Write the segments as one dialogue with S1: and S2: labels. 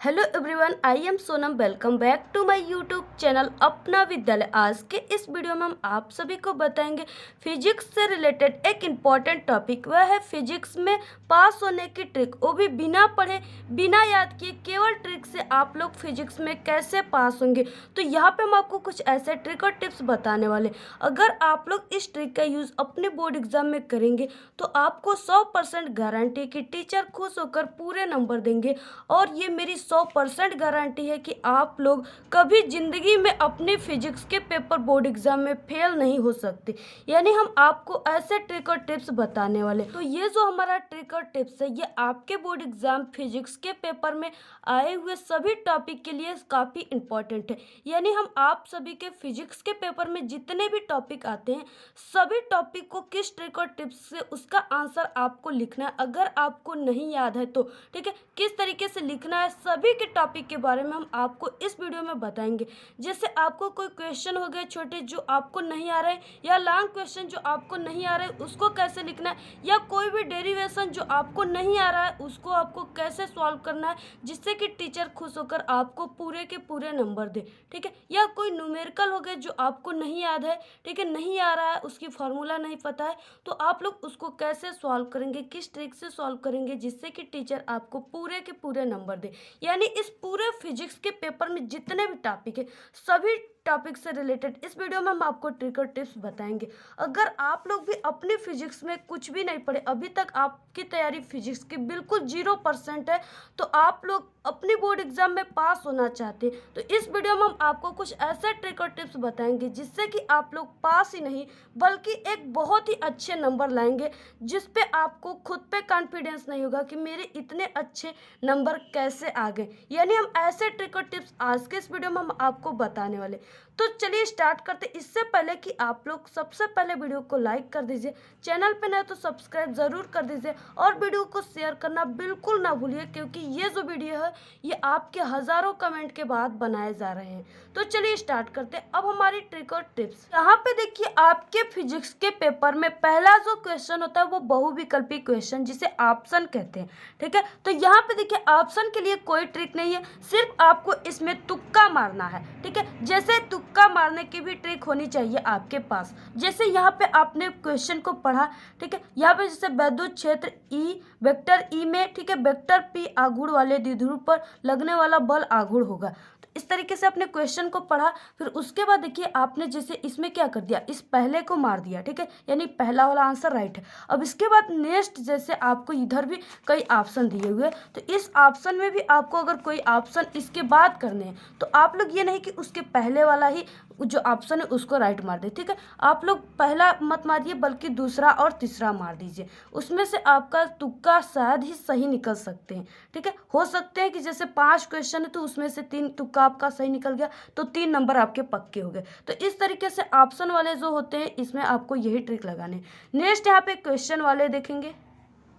S1: Hello everyone, I am Sonam. Welcome back to my YouTube channel Apna Vidyalaya. आज के इस video में हम आप सभी को बताएंगे फिजिक्स से रिलेटेड एक इम्पॉर्टेंट टॉपिक। वह है फिजिक्स में पास होने की ट्रिक, वो भी बिना पढ़े बिना याद किए केवल ट्रिक से आप लोग फिजिक्स में कैसे पास होंगे। तो यहाँ पे हम आपको कुछ ऐसे ट्रिक और टिप्स बताने वाले। अगर आप लोग इस ट्रिक का यूज़ अपने बोर्ड एग्जाम में करेंगे तो आपको 100% गारंटी कि टीचर खुश होकर पूरे नंबर देंगे। और ये मेरी 100% गारंटी है कि आप लोग कभी ज़िंदगी में अपने फिजिक्स के पेपर बोर्ड एग्जाम में फेल नहीं हो सकते। यानी हम आपको ऐसे ट्रिक और टिप्स बताने वाले। तो ये जो हमारा ट्रिक और टिप्स है ये आपके बोर्ड एग्जाम फिजिक्स के पेपर में आए हुए सभी टॉपिक के लिए काफ़ी इम्पोर्टेंट है। यानी हम आप सभी के फिजिक्स के पेपर में जितने भी टॉपिक आते हैं सभी टॉपिक को किस ट्रिक और टिप्स से उसका आंसर आपको लिखना है। अगर आपको नहीं याद है तो ठीक है, किस तरीके से लिखना है सभी के टॉपिक के बारे में हम आपको इस वीडियो में बताएंगे। जैसे आपको कोई क्वेश्चन हो गए छोटे जो आपको नहीं आ रहे हैं, या लॉन्ग क्वेश्चन जो आपको नहीं आ रहे हैं उसको कैसे लिखना है, या कोई भी डेरिवेशन जो आपको नहीं आ रहा है उसको आपको कैसे सॉल्व करना है जिससे कि टीचर खुश होकर आपको पूरे के पूरे नंबर दे। ठीक है, या कोई न्यूमेरिकल हो गए जो आपको नहीं याद है, ठीक है, नहीं आ रहा है, उसकी फॉर्मूला नहीं पता है, तो आप लोग उसको कैसे सॉल्व करेंगे, किस ट्रिक से सॉल्व करेंगे जिससे कि टीचर आपको पूरे के पूरे नंबर दे। यानी इस पूरे फिजिक्स के पेपर में जितने भी टॉपिक है सभी टॉपिक से रिलेटेड इस वीडियो में हम आपको ट्रिक और टिप्स बताएंगे। अगर आप लोग भी अपने फिजिक्स में कुछ भी नहीं पढ़े, अभी तक आपकी तैयारी फिजिक्स की बिल्कुल 0% है, तो आप लोग अपनी बोर्ड एग्जाम में पास होना चाहते हैं, तो इस वीडियो में हम आपको कुछ ऐसे ट्रिक और टिप्स बताएंगे जिससे कि आप लोग पास ही नहीं बल्कि एक बहुत ही अच्छे नंबर लाएंगे, जिस पे आपको खुद पे कॉन्फिडेंस नहीं होगा कि मेरे इतने अच्छे नंबर कैसे आ गए। यानी हम ऐसे ट्रिक और टिप्स आज के इस वीडियो में हम आपको बताने वाले। तो चलिए स्टार्ट करते। इससे पहले कि आप लोग सबसे पहले वीडियो को लाइक कर दीजिए, चैनल पे नए तो सब्सक्राइब ज़रूर कर दीजिए और वीडियो को शेयर करना बिल्कुल ना भूलिए, क्योंकि ये जो वीडियो है ये आपके हज़ारों कमेंट के बाद बनाए जा रहे हैं। तो चलिए स्टार्ट करते हैं अब हमारी ट्रिक और टिप्स। यहाँ पे देखिए आपके फिजिक्स के पेपर में पहला जो क्वेश्चन होता है वो बहुविकल्पी क्वेश्चन जिसे ऑप्शन कहते हैं। ठीक है, तो यहाँ पे देखिए ऑप्शन के लिए कोई ट्रिक नहीं है, सिर्फ आपको इसमें तुक्का मारना है। ठीक है, जैसे तुक्का मारने की भी ट्रिक होनी चाहिए आपके पास। जैसे यहाँ पे आपने क्वेश्चन को पढ़ा, ठीक है, यहाँ पे जैसे वैद्युत क्षेत्र ई वेक्टर ई में, ठीक है, वेक्टर पी आघूर्ण वाले द्विध्रुव पर लगने वाला बल आघूर्ण होगा। तो इस तरीके से आपने क्वेश्चन को पढ़ा। फिर उसके बाद देखिए आपने जैसे इसमें क्या कर दिया, इस पहले को मार दिया। ठीक है, यानी पहला वाला आंसर राइट है। अब इसके बाद नेक्स्ट जैसे आपको इधर भी कई ऑप्शन दिए हुए, तो इस ऑप्शन में भी आपको अगर कोई ऑप्शन इसके बाद करने हैं तो आप लोग ये नहीं कि उसके पहले वाला ही जो ऑप्शन है उसको राइट मार दे। ठीक है, आप लोग पहला मत मारिए बल्कि दूसरा और तीसरा मार दीजिए, उसमें से आपका तुक्का शायद ही सही निकल सकते हैं। ठीक है, हो सकते हैं कि जैसे 5 क्वेश्चन है तो उसमें से 3 तुक्का आपका सही निकल गया तो 3 नंबर आपके पक्के हो गए। तो इस तरीके से ऑप्शन वाले जो होते हैं इसमें आपको यही ट्रिक लगाने। नेक्स्ट यहाँ पे क्वेश्चन वाले देखेंगे।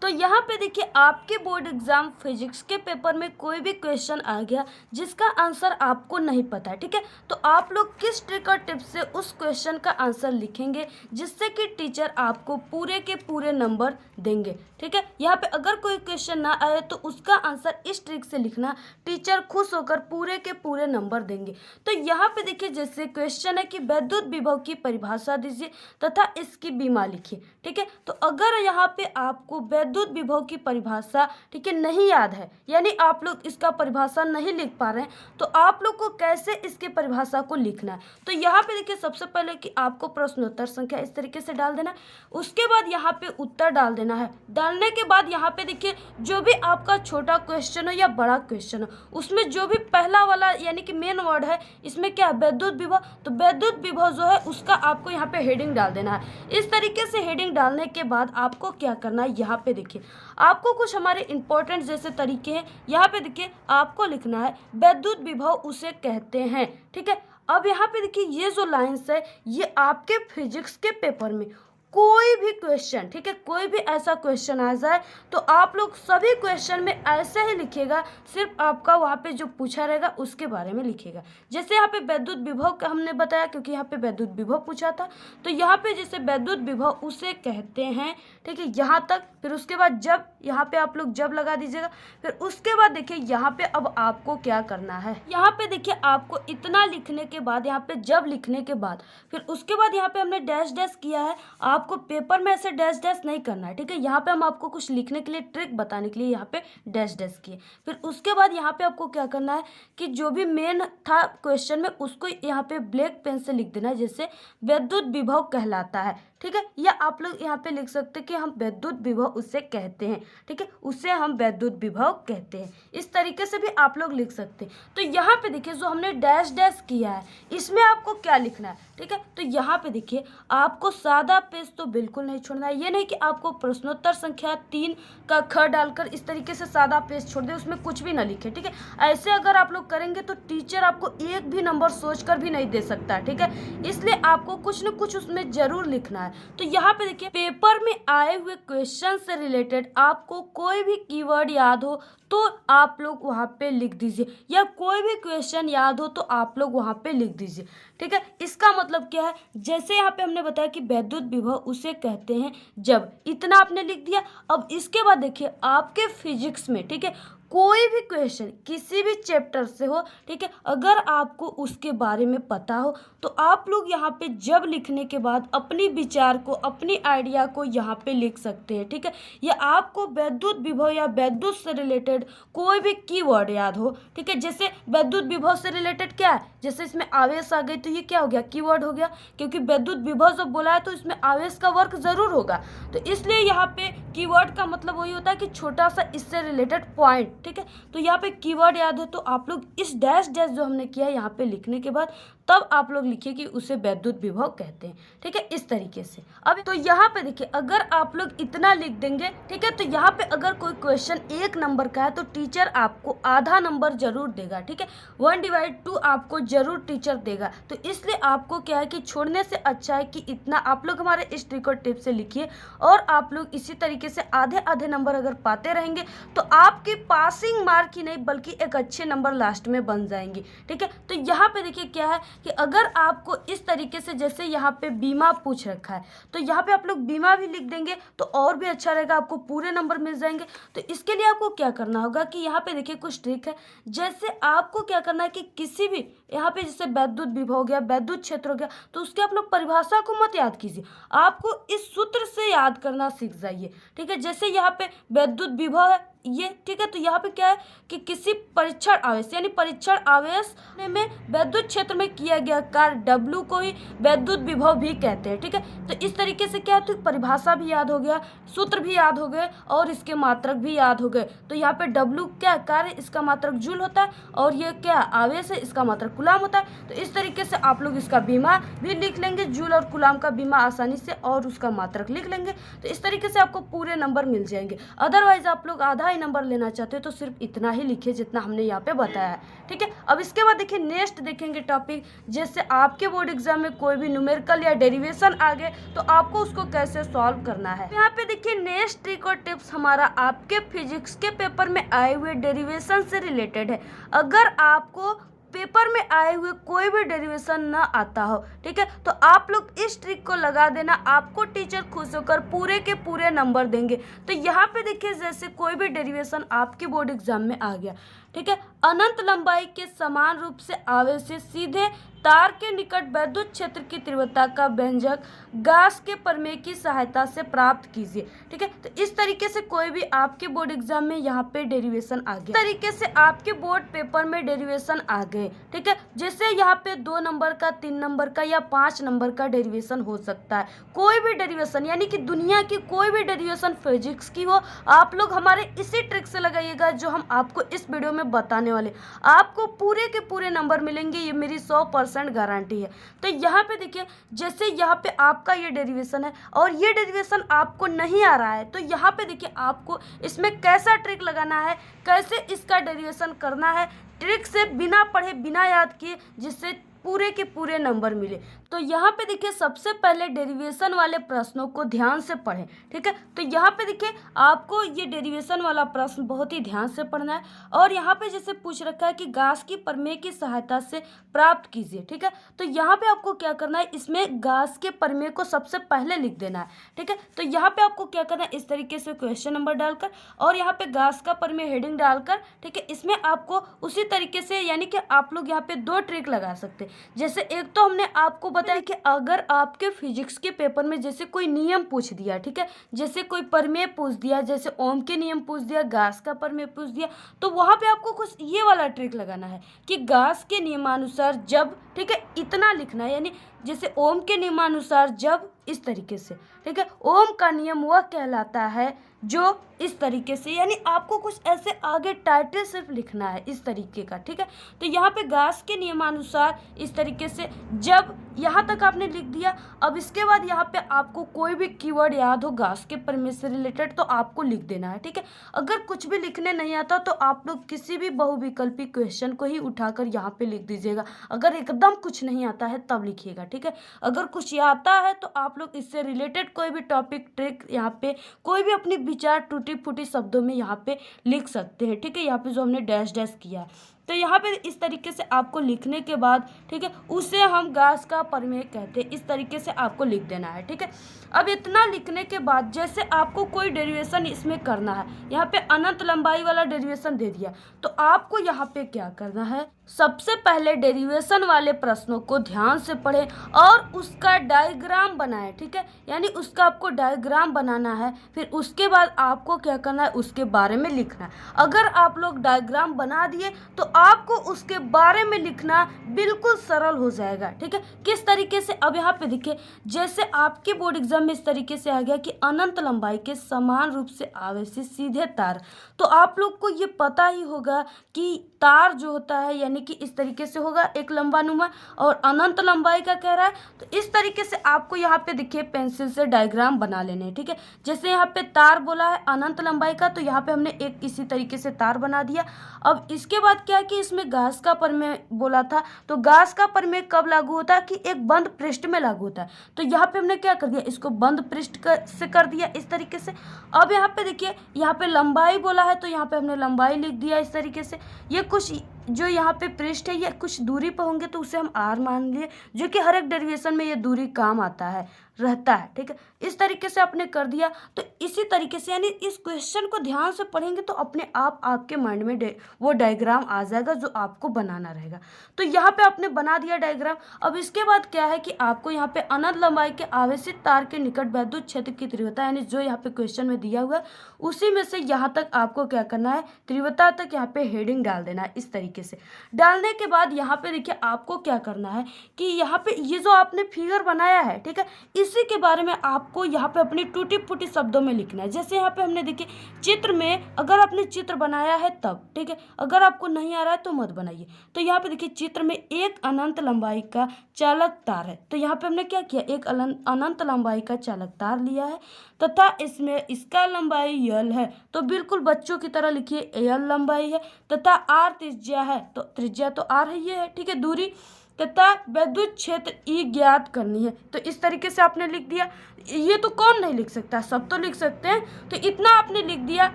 S1: तो यहाँ पे देखिए आपके बोर्ड एग्जाम फिजिक्स के पेपर में कोई भी क्वेश्चन आ गया जिसका आंसर आपको नहीं पता है, ठीक है, तो आप लोग किस ट्रिक और टिप्स से उस क्वेश्चन का आंसर लिखेंगे जिससे कि टीचर आपको पूरे के पूरे नंबर देंगे। ठीक है, यहाँ पे अगर कोई क्वेश्चन ना आए तो उसका आंसर इस ट्रिक से लिखना, टीचर खुश होकर पूरे के पूरे नंबर देंगे। तो यहाँ पे देखिए जैसे क्वेश्चन है कि वैद्युत विभव की परिभाषा दीजिए तथा इसकी बीमा लिखिए। ठीक है, तो अगर यहाँ पे आपको विद्युत विभव की परिभाषा, ठीक है, नहीं याद है, यानी आप लोग इसका परिभाषा नहीं लिख पा रहे हैं, तो आप लोग को कैसे इसके परिभाषा को लिखना है। तो यहाँ पे देखिए सबसे पहले कि आपको प्रश्नोत्तर संख्या इस तरीके से डाल देना है, उसके बाद यहाँ पे उत्तर डाल देना है। डालने के बाद यहाँ पे देखिए जो भी आपका छोटा क्वेश्चन हो या बड़ा क्वेश्चन हो उसमें जो भी पहला वाला यानी कि मेन वर्ड है इसमें क्या है, विद्युत विभव, तो विद्युत विभव जो है उसका आपको यहाँ पे हेडिंग डाल देना है। इस तरीके से हेडिंग डालने के बाद आपको क्या करना है, यहाँ पे देखिए आपको कुछ हमारे इंपॉर्टेंट जैसे तरीके हैं। यहाँ पे देखिए आपको लिखना है विद्युत विभव उसे कहते हैं। ठीक है, अब यहाँ पे देखिए ये जो लाइन्स है ये आपके फिजिक्स के पेपर में कोई भी क्वेश्चन, ठीक है, कोई भी ऐसा क्वेश्चन आ जाए तो आप लोग सभी क्वेश्चन में ऐसे ही लिखिएगा, सिर्फ आपका वहाँ पे जो पूछा रहेगा उसके बारे में लिखिएगा। जैसे यहाँ पे वैद्युत विभव का हमने बताया, क्योंकि यहाँ पे वैद्युत विभव पूछा था, तो यहाँ पे जैसे वैद्युत विभव उसे कहते हैं, ठीक है, यहाँ तक। फिर उसके बाद जब, यहाँ पे आप लोग जब लगा दीजिएगा। फिर उसके बाद देखिए यहाँ पे अब आपको क्या करना है, यहाँ पे देखिए आपको इतना लिखने के बाद, यहाँ पे जब लिखने के बाद, फिर उसके बाद यहाँ पे हमने डैश डैश किया है। आपको पेपर में ऐसे डैश डैश नहीं करना है, ठीक है। यहाँ पे हम आपको कुछ लिखने के लिए, ट्रिक बताने के लिए यहाँ पे डैश डैश किए। फिर उसके बाद यहाँ पे आपको क्या करना है कि जो भी मेन था क्वेश्चन में उसको यहाँ पे ब्लैक पेन से लिख देना है, जैसे वैद्युत विभव कहलाता है, ठीक है। या आप लोग यहाँ पे लिख सकते हैं कि हम वैद्युत विभव उसे कहते हैं, ठीक है, उसे हम वैद्युत विभव कहते हैं। इस तरीके से भी आप लोग लिख सकते हैं। तो यहाँ पे देखिए जो हमने डैश डैश किया है, इसमें आपको क्या लिखना है, ठीक है। तो यहाँ पे देखिए आपको सादा पेज तो बिल्कुल नहीं छोड़ना है। ये नहीं कि आपको प्रश्नोत्तर संख्या 3 का ख डालकर इस तरीके से सादा पेज छोड़ दे, उसमें कुछ भी ना लिखे, ठीक है। ऐसे अगर आप लोग करेंगे तो टीचर आपको एक भी नंबर सोचकर भी नहीं दे सकता, ठीक है। इसलिए आपको कुछ न कुछ उसमें जरूर लिखना है। तो यहाँ पे देखिए पेपर में आए हुए क्वेश्चन से रिलेटेड आपको कोई भी कीवर्ड याद हो तो आप लोग वहाँ पे लिख दीजिए, या कोई भी क्वेश्चन याद हो तो आप लोग वहाँ पे लिख दीजिए, ठीक है। इसका मतलब क्या है, जैसे यहाँ पे हमने बताया कि वैद्युत विभव उसे कहते हैं जब, इतना आपने लिख दिया। अब इसके बाद देखिए आपके फिजिक्स में, ठीक है, कोई भी क्वेश्चन किसी भी चैप्टर से हो, ठीक है, अगर आपको उसके बारे में पता हो तो आप लोग यहाँ पे जब लिखने के बाद अपनी विचार को, अपनी आइडिया को यहाँ पे लिख सकते हैं, ठीक है। या आपको वैद्युत विभव या वैद्युत से रिलेटेड कोई भी कीवर्ड याद हो, ठीक है। जैसे वैद्युत विभव से रिलेटेड क्या है, जैसे इसमें आवेश आ गई तो ये क्या हो गया, कीवर्ड हो गया, क्योंकि वैद्युत विभव जब बोला है तो इसमें आवेश का वर्क जरूर होगा। तो इसलिए यहाँ पे कीवर्ड का मतलब वही होता है कि छोटा सा इससे रिलेटेड पॉइंट, ठीक है। तो यहाँ पे कीवर्ड याद है तो आप लोग इस डैश डैश जो हमने किया है यहाँ पे लिखने के बाद तब आप लोग लिखिए कि उसे वैद्युत विभव कहते हैं, ठीक है, इस तरीके से। अब तो यहाँ पे देखिए अगर आप लोग इतना लिख देंगे, ठीक है, तो यहाँ पे अगर कोई क्वेश्चन 1 नंबर का है तो टीचर आपको आधा नंबर जरूर देगा, ठीक है। 1/2 आपको जरूर टीचर देगा। तो इसलिए आपको क्या है कि छोड़ने से अच्छा है कि इतना आप लोग हमारे इस ट्रिक और टिप से लिखिए, और आप लोग इसी तरीके से आधे आधे नंबर अगर पाते रहेंगे तो आपकी पासिंग मार्क ही नहीं बल्कि एक अच्छे नंबर लास्ट में बन जाएंगे, ठीक है। तो यहाँ पे देखिए क्या है कि अगर आपको इस तरीके से, जैसे यहाँ पे बीमा पूछ रखा है तो यहाँ पे आप लोग बीमा भी लिख देंगे तो और भी अच्छा रहेगा, आपको पूरे नंबर मिल जाएंगे। तो इसके लिए आपको क्या करना होगा कि यहाँ पे देखिए कुछ ट्रिक है। जैसे आपको क्या करना है कि किसी भी यहाँ पे जैसे वैद्युत विभव हो गया, वैद्युत क्षेत्र हो गया, तो उसके आप लोग परिभाषा को मत याद कीजिए, आपको इस सूत्र से याद करना सीख जाइए, ठीक है। जैसे यहाँ पे वैद्युत विभव है ये, ठीक है, तो यहाँ पे क्या है कि किसी परीक्षण आवेश यानी परीक्षण आवेश में वैद्युत क्षेत्र में किया गया कार्य W को ही वैद्युत विभव भी कहते हैं, ठीक है। तो इस तरीके से क्या है, तो परिभाषा भी याद हो गया, सूत्र भी याद हो गए और इसके मात्रक भी याद हो गए। तो यहाँ पे W क्या कार्य, इसका मात्रक जूल होता है, और ये क्या आवेश है, इसका मात्रक कूलाम होता है। तो इस तरीके से आप लोग इसका बीमा भी लिख लेंगे, जूल और कूलाम का बीमा आसानी से, और उसका मात्रक लिख लेंगे। तो इस तरीके से आपको पूरे नंबर मिल जाएंगे। अदरवाइज आप लोग आधा ही नंबर लेना चाहते हो तो सिर्फ इतना ही लिखिए जितना हमने यहाँ पे बताया है, ठीक है। अब इसके बाद देखिए नेक्स्ट देखेंगे टॉपिक, जैसे आपके बोर्ड एग्जाम में कोई भी न्यूमेरिकल या डेरिवेशन आ गए तो आपको उसको कैसे सॉल्व करना है। यहाँ पे देखिए नेक्स्ट ट्रिक और टिप्स हमारा आपके फिजिक्स के पेपर में आए हुए डेरिवेशन से रिलेटेड है। अगर आपको पेपर में आए हुए कोई भी डेरिवेशन ना आता हो, ठीक है, तो आप लोग इस ट्रिक को लगा देना, आपको टीचर खुश होकर पूरे के पूरे नंबर देंगे। तो यहाँ पे देखिए जैसे कोई भी डेरिवेशन आपके बोर्ड एग्जाम में आ गया, ठीक है, अनंत लंबाई के समान रूप से आवेश से सीधे तार के निकट वैद्युत क्षेत्र की तीव्रता का व्यंजक गास के प्रमेय की सहायता से प्राप्त कीजिए, ठीक है। तो इस तरीके से कोई भी आपके बोर्ड एग्जाम में यहाँ पे डेरिवेशन आ गया, इस तरीके से आपके बोर्ड पेपर में डेरिवेशन आ गए, ठीक है। जैसे यहाँ पे 2 नंबर का, 3 नंबर का या 5 नंबर का डेरिवेशन हो सकता है। कोई भी डेरिवेशन यानी कि दुनिया की कोई भी डेरिवेशन फिजिक्स की हो, आप लोग हमारे इसी ट्रिक से लगाइएगा जो हम आपको इस वीडियो में बताने वाले, आपको पूरे के पूरे नंबर मिलेंगे, ये मेरी 100% गारंटी है। तो यहाँ पे देखिए जैसे यहाँ पे आपका ये डेरिवेशन है और ये डेरिवेशन आपको नहीं आ रहा है, तो यहाँ पे देखिए आपको इसमें कैसा ट्रिक लगाना है, कैसे इसका डेरिवेशन करना है, ट्रिक से बिना पढ़े बिना याद किए, जिससे पूरे के पूरे नंबर मिले। तो यहाँ पे देखिए सबसे पहले डेरिवेशन वाले प्रश्नों को ध्यान से पढ़ें, ठीक है। तो यहाँ पे देखिए आपको ये डेरिवेशन वाला प्रश्न बहुत ही ध्यान से पढ़ना है। और यहाँ पे जैसे पूछ रखा है कि गास की प्रमेय की सहायता से प्राप्त कीजिए, ठीक है। तो यहाँ पे आपको क्या करना है, इसमें गास के प्रमेय को सबसे पहले लिख देना है, ठीक है। तो यहाँ पे आपको क्या करना है, इस तरीके से क्वेश्चन नंबर डालकर और यहाँ पे गास का प्रमेय हेडिंग डालकर, ठीक है। इसमें आपको उसी तरीके से यानी कि आप लोग यहाँ पे दो ट्रिक लगा सकते हैं। जैसे एक तो हमने आपको बताया कि अगर आपके फिजिक्स के पेपर में जैसे कोई नियम पूछ दिया, ठीक है, जैसे कोई प्रमेय पूछ दिया, जैसे ओम के नियम पूछ दिया, गास का प्रमेय पूछ दिया, तो वहाँ पे आपको कुछ ये वाला ट्रिक लगाना है कि गास के नियमानुसार जब, ठीक है, इतना लिखना है। यानी जैसे ओम के नियमानुसार जब, इस तरीके से, ठीक है। ओम का नियम वह कहलाता है जो, इस तरीके से, यानी आपको कुछ ऐसे आगे टाइटल सिर्फ लिखना है इस तरीके का, ठीक है। तो यहाँ पे गास के नियमानुसार इस तरीके से जब, यहाँ तक आपने लिख दिया। अब इसके बाद यहाँ पे आपको कोई भी कीवर्ड याद हो गास के प्रमेय से रिलेटेड तो आपको लिख देना है, ठीक है। अगर कुछ भी लिखने नहीं आता तो आप लोग किसी भी बहुविकल्पी क्वेश्चन को ही उठाकर यहाँ पे लिख दीजिएगा। अगर एकदम कुछ नहीं आता है तब लिखिएगा, ठीक है। अगर कुछ आता है तो आप लोग इससे रिलेटेड कोई भी टॉपिक, ट्रिक, यहाँ पे कोई भी अपनी विचार टूटी फूटी शब्दों में यहाँ पे लिख सकते हैं, ठीक है। यहाँ पे जो हमने डैश डैश किया है तो यहाँ पे इस तरीके से आपको लिखने के बाद, ठीक है, उसे हम गास का प्रमेय कहते हैं। इस तरीके से आपको लिख देना है, ठीक है। अब इतना लिखने के बाद जैसे आपको कोई डेरिवेशन इसमें करना है, यहाँ पे अनंत लंबाई वाला डेरिवेशन दे दिया, तो आपको यहाँ पे क्या करना है, सबसे पहले डेरिवेशन वाले प्रश्नों को ध्यान से पढ़ें और उसका डायग्राम बनाएं, ठीक है। यानी उसका आपको डायग्राम बनाना है, फिर उसके बाद आपको क्या करना है, उसके बारे में लिखना है। अगर आप लोग डायग्राम बना दिए तो आपको उसके बारे में लिखना बिल्कुल सरल हो जाएगा, ठीक है। किस तरीके से, अब यहाँ पे देखिए जैसे आपके बोर्ड एग्जाम में इस तरीके से आ गया कि अनंत लंबाई के समान रूप से आवेशित सीधे तार, तो आप लोग को ये पता ही होगा कि तार जो होता है यानी कि इस तरीके से होगा एक लंबा नुमा, और अनंत लंबाई का कह रहा है तो इस तरीके से आपको यहाँ पे देखिए पेंसिल से डायग्राम बना लेने हैं, ठीक है। जैसे यहाँ पे तार बोला है अनंत लंबाई का, तो यहाँ पे हमने एक इसी तरीके से तार बना दिया। अब इसके बाद क्या है कि इसमें गास का प्रमेय बोला था, तो गास का प्रमेय कब लागू होता है कि एक बंद पृष्ठ में लागू होता है। तो यहाँ पे हमने क्या कर दिया, इसको बंद पृष्ठ से कर दिया इस तरीके से। अब यहाँ पे देखिए यहाँ पे लंबाई बोला है तो यहाँ पे हमने लंबाई लिख दिया इस तरीके से। ये कुछ जो यहाँ पे पृष्ठ है ये कुछ दूरी पर होंगे तो उसे हम आर मान लिए, जो कि हर एक डेरिवेशन में ये दूरी काम आता है, रहता है, ठीक है। इस तरीके से आपने कर दिया। तो इसी तरीके से यानी इस क्वेश्चन को ध्यान से पढ़ेंगे तो अपने आप आपके माइंड में वो डायग्राम आ जाएगा जो आपको बनाना रहेगा। तो यहाँ पे आपने बना दिया डायग्राम। अब इसके बाद क्या है कि आपको यहाँ पे अनंत लंबाई के आवेशित तार के निकट वैद्युत क्षेत्र की तीव्रता यानी जो यहाँ पे क्वेश्चन में दिया हुआ है उसी में से यहाँ तक आपको क्या करना है, तीव्रता तक यहाँ पे हेडिंग डाल देना है इस तरीके से। डालने के बाद यहाँ पे देखिए आपको क्या करना है कि यहाँ पे ये जो आपने फिगर बनाया है, ठीक है, इसी के बारे में आपको यहाँ पे अपनी टूटी फूटी शब्दों में लिखना है। जैसे यहाँ पे हमने देखिए चित्र में, अगर आपने चित्र बनाया है तब, ठीक है, अगर आपको नहीं आ रहा है तो मत बनाइए। तो यहाँ पे देखिए चित्र में एक अनंत लंबाई का चालक तार है, तो यहाँ पे हमने क्या किया, एक अनंत लंबाई का चालक तार लिया है तथा इसमें इसका लंबाई यल है, तो बिल्कुल बच्चों की तरह लिखिए यल लंबाई है, तथा आर त्रिज्या है, तो त्रिज्या तो आर है, ये है, ठीक है, दूरी, तथा वैद्युत क्षेत्र ई ज्ञात करनी है। तो इस तरीके से आपने लिख दिया। ये तो कौन नहीं लिख सकता, सब तो लिख सकते हैं। तो इतना आपने लिख दिया,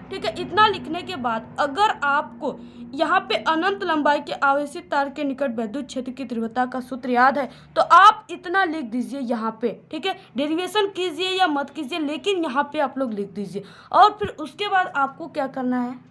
S1: ठीक है। इतना लिखने के बाद अगर आपको यहाँ पे अनंत लंबाई के आवेशित तार के निकट वैद्युत क्षेत्र की तीव्रता का सूत्र याद है तो आप इतना लिख दीजिए यहाँ पे, ठीक है। डेरिवेशन कीजिए या मत कीजिए लेकिन यहाँ पे आप लोग लिख दीजिए। और फिर उसके बाद आपको क्या करना है,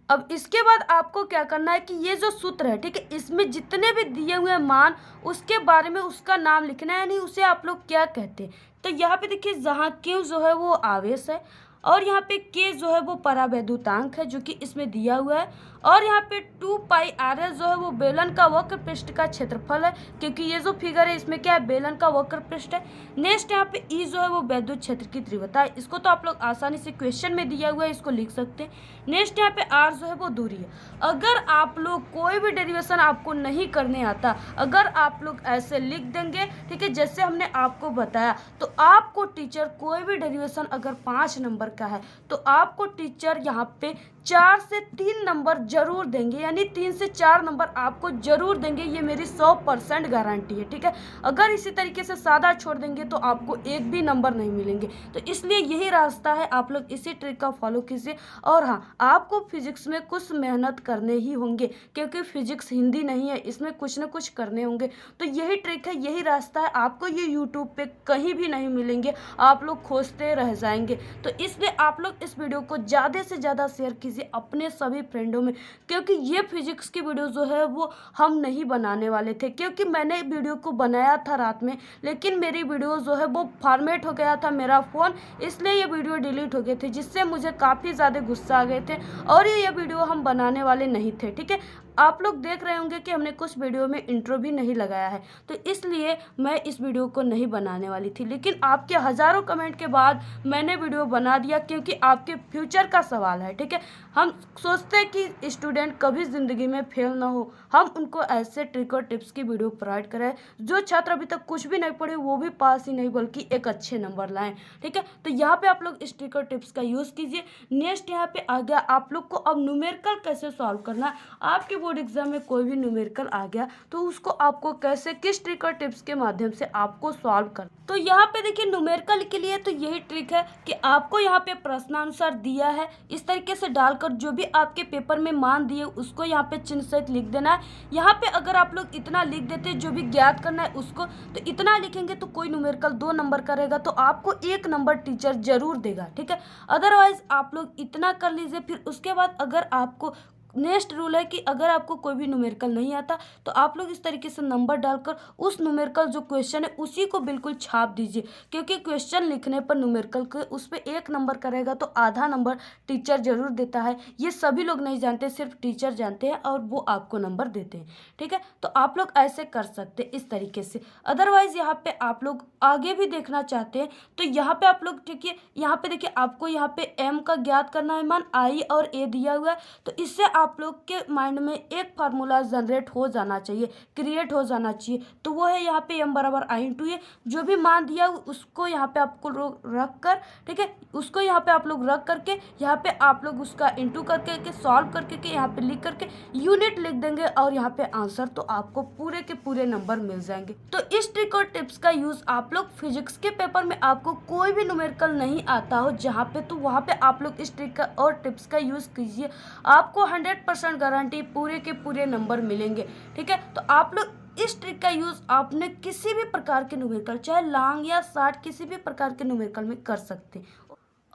S1: अब इसके बाद आपको क्या करना है कि ये जो सूत्र है, ठीक है, इसमें जितने भी दिए हुए मान उसके बारे में उसका नाम लिखना है, यानी उसे आप लोग क्या कहते हैं। तो यहाँ पे देखिए जहाँ क्यू जो है वो आवेश है और यहाँ पे के जो है वो परावैद्युतांक है जो कि इसमें दिया हुआ है, और यहाँ पे 2πrs जो है वो बेलन का वक्र पृष्ठ का क्षेत्रफल है, क्योंकि ये जो फिगर है इसमें क्या है, बेलन का वक्र पृष्ठ है। नेक्स्ट यहाँ पे ई जो है वो वैद्युत क्षेत्र की तीव्रता है, इसको तो आप लोग आसानी से क्वेश्चन में दिया हुआ है, इसको लिख सकते हैं। नेक्स्ट यहाँ पे आर जो है वो दूरी है। अगर आप लोग कोई भी डेरिवेशन आपको नहीं करने आता, अगर आप लोग ऐसे लिख देंगे, ठीक है, जैसे हमने आपको बताया, तो आपको टीचर कोई भी डेरिवेशन अगर 5 नंबर का है तो आपको टीचर यहाँ पे 4 से 3 नंबर जरूर देंगे, यानी 3 से 4 नंबर आपको जरूर देंगे, ये मेरी 100% गारंटी है। ठीक है, अगर इसी तरीके से सादा छोड़ देंगे तो आपको एक भी नंबर नहीं मिलेंगे। तो इसलिए यही रास्ता है, आप लोग इसी ट्रिक का फॉलो कीजिए। और हाँ, आपको फिजिक्स में कुछ मेहनत करने ही होंगे, क्योंकि फिजिक्स हिंदी नहीं है, इसमें कुछ ना कुछ करने होंगे। तो यही ट्रिक है, यही रास्ता है, आपको ये यूट्यूब पे कहीं भी नहीं मिलेंगे, आप लोग खोजते रह जाएंगे। तो इसलिए आप लोग इस वीडियो को ज़्यादा से ज़्यादा शेयर कीजिए अपने सभी फ्रेंडों में, क्योंकि ये फिजिक्स की वीडियो जो है वो हम नहीं बनाने वाले थे, क्योंकि मैंने वीडियो को बनाया था रात में, लेकिन मेरी वीडियो जो है वो फॉर्मेट हो गया था मेरा फ़ोन, इसलिए ये वीडियो डिलीट हो गए थे, जिससे मुझे काफ़ी ज़्यादा गुस्सा आ गए थे और ये वीडियो हम बनाने वाले नहीं थे। ठीक है, आप लोग देख रहे होंगे कि हमने कुछ वीडियो में इंट्रो भी नहीं लगाया है, तो इसलिए मैं इस वीडियो को नहीं बनाने वाली थी, लेकिन आपके हज़ारों कमेंट के बाद मैंने वीडियो बना दिया, क्योंकि आपके फ्यूचर का सवाल है। ठीक है, हम सोचते हैं कि स्टूडेंट कभी ज़िंदगी में फेल ना हो, हम उनको ऐसे ट्रिक और टिप्स की वीडियो प्रोवाइड करें जो छात्र अभी तक कुछ भी नहीं पढ़े वो भी पास ही नहीं बल्कि एक अच्छे नंबर लाएं। ठीक है, तो यहाँ पे आप लोग इस ट्रिक और टिप्स का यूज़ कीजिए। नेक्स्ट यहाँ पे आ गया आप लोग को अब न्यूमेरिकल कैसे सॉल्व करना है। आपके बोर्ड एग्जाम में कोई भी न्यूमेरिकल आ गया तो उसको आपको कैसे, किस ट्रिक और टिप्स के माध्यम से आपको सॉल्व करना। तो यहाँ पे देखिए, न्यूमेरिकल के लिए तो यही ट्रिक है कि आपको यहाँ पे प्रश्नानुसार दिया है, इस तरीके से डालकर जो भी आपके पेपर में मान दिए उसको यहाँ पे चिन्ह सहित लिख देना है। यहाँ पे अगर आप लोग इतना लिख देते जो भी ज्ञात करना है उसको, तो इतना लिखेंगे तो कोई न्यूमेरिकल 2 नंबर का रहेगा, तो आपको 1 नंबर टीचर जरूर देगा। ठीक है, अदरवाइज आप लोग इतना कर लीजिए। फिर उसके बाद अगर आपको नेक्स्ट रूल है कि अगर आपको कोई भी न्यूमेरिकल नहीं आता तो आप लोग इस तरीके से नंबर डालकर उस न्यूमेरिकल जो क्वेश्चन है उसी को बिल्कुल छाप दीजिए, क्योंकि क्वेश्चन लिखने पर न्यूमेरिकल के उस पर 1 नंबर का रहेगा तो आधा नंबर टीचर जरूर देता है। ये सभी लोग नहीं जानते, सिर्फ टीचर जानते हैं और वो आपको नंबर देते हैं। ठीक है, तो आप लोग ऐसे कर सकते हैं इस तरीके से। अदरवाइज यहाँ पे आप लोग आगे भी देखना चाहते हैं तो यहाँ पे आप लोग देखिए, यहाँ पे देखिए आपको यहाँ पे एम का ज्ञात करना है मान, आई और ए दिया हुआ है, तो इससे आप लोग के माइंड में एक फार्मूला जनरेट हो जाना चाहिए, क्रिएट हो जाना चाहिए। तो वो है यहाँ पे एम बराबर आई इंटू ए, जो भी मान दिया उसको यहाँ पे आपको रख कर, ठीक है, उसको यहाँ पे आप लोग रख करके यहाँ पे आप लोग उसका इंटू करके के सॉल्व करके के यहाँ पे लिख करके यूनिट लिख देंगे और यहाँ पे आंसर, तो आपको पूरे के पूरे नंबर मिल जाएंगे। तो इस ट्रिक और टिप्स का यूज आप लोग फिजिक्स के पेपर में आपको कोई भी न्यूमेरिकल नहीं आता हो जहाँ पे, तो वहाँ पे आप लोग इस ट्रिक का और टिप्स का यूज कीजिए, आपको 100% गारंटी पूरे के पूरे नंबर मिलेंगे। ठीक है, तो आप लोग इस ट्रिक का यूज आपने किसी भी प्रकार के न्यूमेरिकल, चाहे लॉन्ग या शॉर्ट, किसी भी प्रकार के न्यूमेरिकल में कर सकते हैं।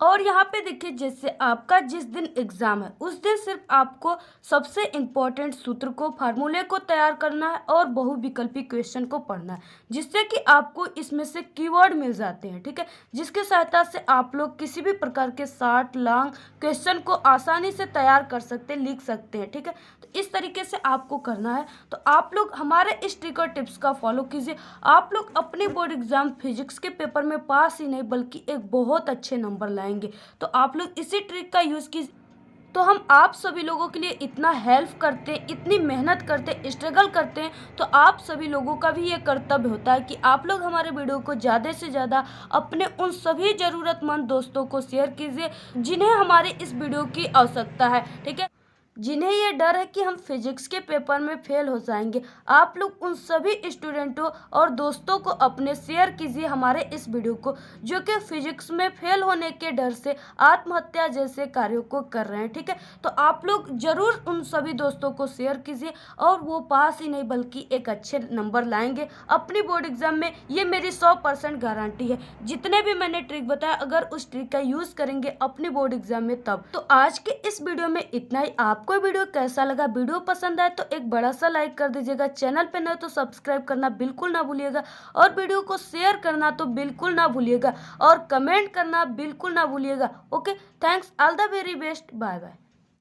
S1: और यहाँ पे देखिए, जैसे आपका जिस दिन एग्जाम है उस दिन सिर्फ आपको सबसे इम्पोर्टेंट सूत्र को, फार्मूले को तैयार करना है और बहुविकल्पी क्वेश्चन को पढ़ना है, जिससे कि आपको इसमें से कीवर्ड मिल जाते हैं। ठीक है, जिसकी सहायता से आप लोग किसी भी प्रकार के शॉर्ट लॉन्ग क्वेश्चन को आसानी से तैयार कर सकते हैं, लिख सकते हैं। ठीक है, तो इस तरीके से आपको करना है। तो आप लोग हमारे इस ट्रिक और टिप्स का फॉलो कीजिए, आप लोग अपने बोर्ड एग्जाम फिजिक्स के पेपर में पास ही नहीं बल्कि एक बहुत अच्छे नंबर लाएंगे। तो आप लोग इसी ट्रिक का यूज कीजिए। तो हम आप सभी लोगों के लिए इतना हेल्प करते हैं, इतनी मेहनत करते हैं, स्ट्रगल करते हैं, तो आप सभी लोगों का भी ये कर्तव्य होता है कि आप लोग हमारे वीडियो को ज़्यादा से ज़्यादा अपने उन सभी ज़रूरतमंद दोस्तों को शेयर कीजिए जिन्हें हमारे इस वीडियो की आवश्यकता है। ठीक है, जिन्हें ये डर है कि हम फिजिक्स के पेपर में फेल हो जाएंगे। आप लोग उन सभी स्टूडेंटों और दोस्तों को अपने शेयर कीजिए हमारे इस वीडियो को, जो कि फिजिक्स में फेल होने के डर से आत्महत्या जैसे कार्यों को कर रहे हैं। ठीक है, तो आप लोग जरूर उन सभी दोस्तों को शेयर कीजिए और वो पास ही नहीं बल्कि एक अच्छे नंबर लाएंगे अपनी बोर्ड एग्जाम में, ये मेरी 100% गारंटी है। जितने भी मैंने ट्रिक बताया, अगर उस ट्रिक का यूज़ करेंगे अपने बोर्ड एग्जाम में तब। तो आज के इस वीडियो में इतना ही। आपको वीडियो कैसा लगा, वीडियो पसंद आए तो एक बड़ा सा लाइक कर दीजिएगा, चैनल पे नए तो सब्सक्राइब करना बिल्कुल ना भूलिएगा और वीडियो को शेयर करना तो बिल्कुल ना भूलिएगा और कमेंट करना बिल्कुल ना भूलिएगा। Okay, thanks, all the very best, bye bye.